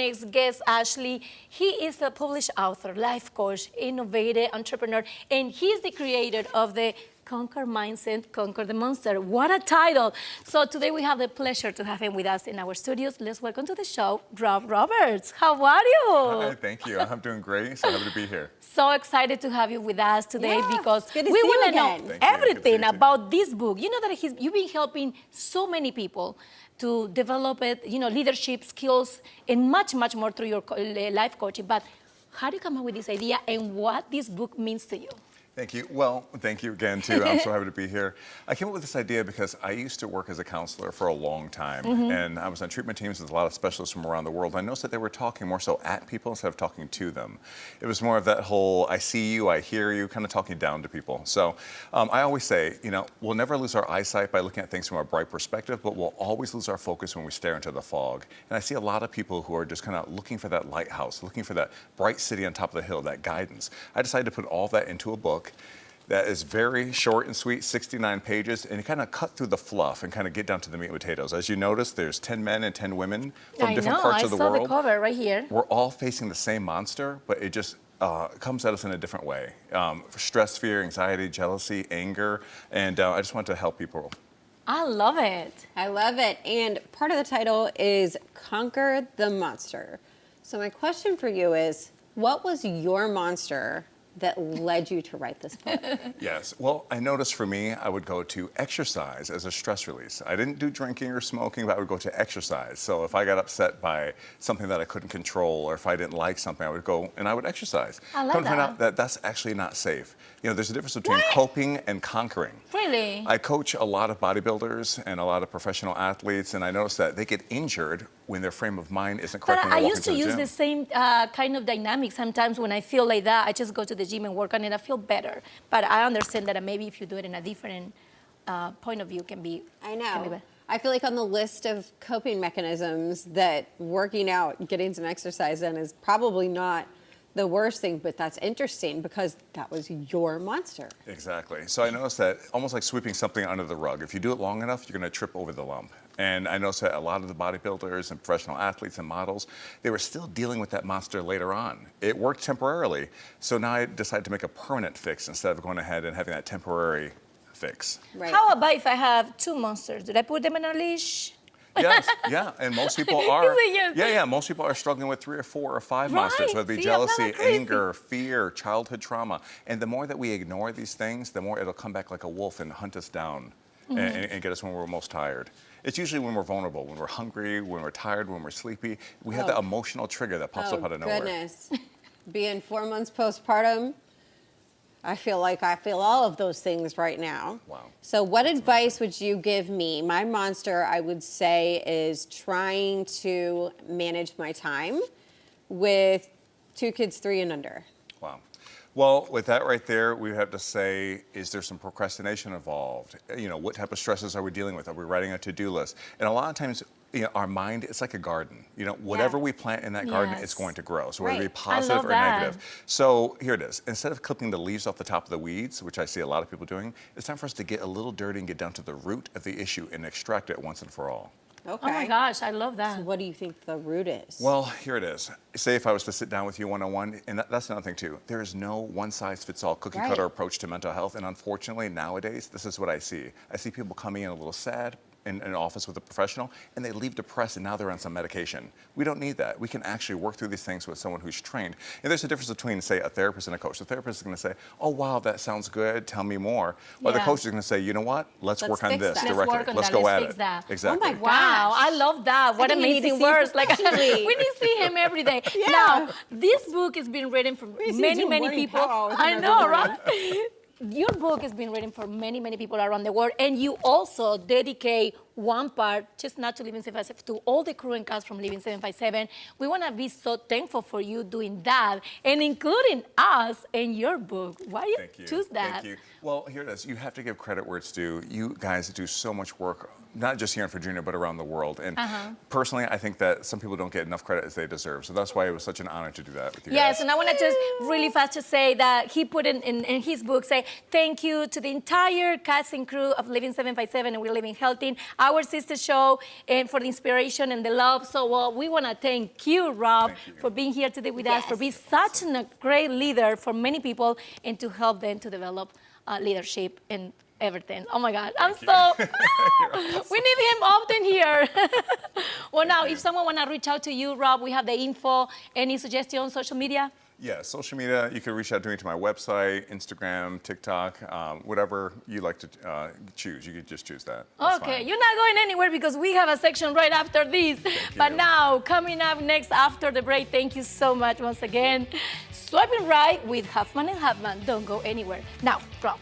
next guest, Ashley. He is a published author, life coach, innovative entrepreneur, and he's the creator of the Conquer Mindset, Conquer the Monster. What a title. So today we have the pleasure to have him with us in our studios. Let's welcome to the show, Rob Roberts. How are you? Hi, thank you. I'm doing great. So happy to be here. So excited to have you with us today because good to we see you want to know again. everything about this book. You know that you've been helping so many people to develop it, leadership skills and much, much more through your life coaching. But how do you come up with this idea and what this book means to you? Thank you. Well, thank you again, too. I'm so happy to be here. I came up with this idea because I used to work as a counselor for a long time, and I was on treatment teams with a lot of specialists from around the world. I noticed that they were talking more so at people instead of talking to them. It was more of that whole, I see you, I hear you, kind of talking down to people. So I always say, we'll never lose our eyesight by looking at things from a bright perspective, but we'll always lose our focus when we stare into the fog. And I see a lot of people who are just kind of looking for that lighthouse, looking for that bright city on top of the hill, that guidance. I decided to put all that into a book that is very short and sweet, 69 pages, and you kind of cut through the fluff and kind of get down to the meat and potatoes. As you notice, there's 10 men and 10 women from different parts of the world. I saw the cover right here. We're all facing the same monster, but it just comes at us in a different way. Stress, fear, anxiety, jealousy, anger, and I just want to help people. I love it. I love it. And part of the title is Conquer the Monster. So my question for you is, what was your monster that led you to write this book? Yes. Well, I noticed for me, I would go to exercise as a stress release. I didn't do drinking or smoking, but I would go to exercise. So if I got upset by something that I couldn't control, or if I didn't like something, I would go and I would exercise. I love Come to find that. out that that's actually not safe. There's a difference between coping and conquering. Really? I coach a lot of bodybuilders and a lot of professional athletes, and I noticed that they get injured when their frame of mind isn't correct. But I used to use the same kind of dynamic. Sometimes when I feel like that, I just go to the gym and work on it. I feel better. But I understand that maybe if you do it in a different point of view can be. I know. Can be better. I feel like on the list of coping mechanisms that working out, getting some exercise in is probably not the worst thing, but that's interesting because that was your monster. Exactly. So I noticed that almost like sweeping something under the rug. If you do it long enough, you're going to trip over the lump. And I noticed that a lot of the bodybuilders and professional athletes and models, they were still dealing with that monster later on. It worked temporarily. So now I decided to make a permanent fix instead of going ahead and having that temporary fix. Right. How about if I have two monsters? Did I put them in a leash? Yes, yeah, and most people are. Yes. Yeah, most people are struggling with 3 or 4 or 5 monsters, whether it be See, I'm not jealousy, that crazy. anger, fear, childhood trauma. And the more that we ignore these things, the more it'll come back like a wolf and hunt us down and get us when we're most tired. It's usually when we're vulnerable, when we're hungry, when we're tired, when we're sleepy. We have that emotional trigger that pops up out of nowhere. Goodness. Being 4 months postpartum, I feel like I feel all of those things right now. Wow. So what advice would you give me? My monster, I would say, is trying to manage my time with 2 kids, 3 and under. Wow. Well, with that right there, we have to say, is there some procrastination involved? What type of stresses are we dealing with? Are we writing a to-do list? And a lot of times, our mind, it's like a garden. Whatever we plant in that garden, it's going to grow. So whether it be positive or negative. So here it is. Instead of clipping the leaves off the top of the weeds, which I see a lot of people doing, it's time for us to get a little dirty and get down to the root of the issue and extract it once and for all. Okay. Oh my gosh, I love that. So what do you think the root is? Well, here it is. Say if I was to sit down with you one-on-one, and that's another thing too. There is no one-size-fits-all cookie-cutter approach to mental health, and unfortunately nowadays, this is what I see. I see people coming in a little sad, in an office with a professional, and they leave depressed, and now they're on some medication. We don't need that. We can actually work through these things with someone who's trained. And there's a difference between, say, a therapist and a coach. The therapist is going to say, oh, wow, that sounds good. Tell me more. Or the coach is going to say, you know what? Let's work on this directly. Let's go at it. Exactly. Oh my wow, I love that. What amazing words. Like we need to see him every day. Yeah. Now, this book has been written for many people. I know, right? Your book has been written for many people around the world, and you also dedicate one part, just not to Living 757, to all the crew and cast from Living 757. We want to be so thankful for you doing that, and including us in your book. Why do you choose that? Thank you. Well, here it is. You have to give credit where it's due. You guys do so much work, not just here in Virginia, but around the world. And personally, I think that some people don't get enough credit as they deserve. So that's why it was such an honor to do that with you Yes, guys. and I want to just really fast to say that he put in his book, say, thank you to the entire cast and crew of Living 757 and We're Living Healthy. our sister show and for the inspiration and the love. So we want to thank you, Rob, for being here today with us, for being such a great leader for many people and to help them to develop leadership and everything. Oh my God, I'm so, we need him often here. Well, now, if someone want to reach out to you, Rob, we have the info. Any suggestions, social media? Yeah, social media, you can reach out to me to my website, Instagram, TikTok, whatever you like to choose. You could just choose that. That's Okay, fine. you're not going anywhere because we have a section right after this. But now, coming up next after the break, thank you so much once again. Swiping right with Huffman and Huffman. Don't go anywhere. Now, Rob.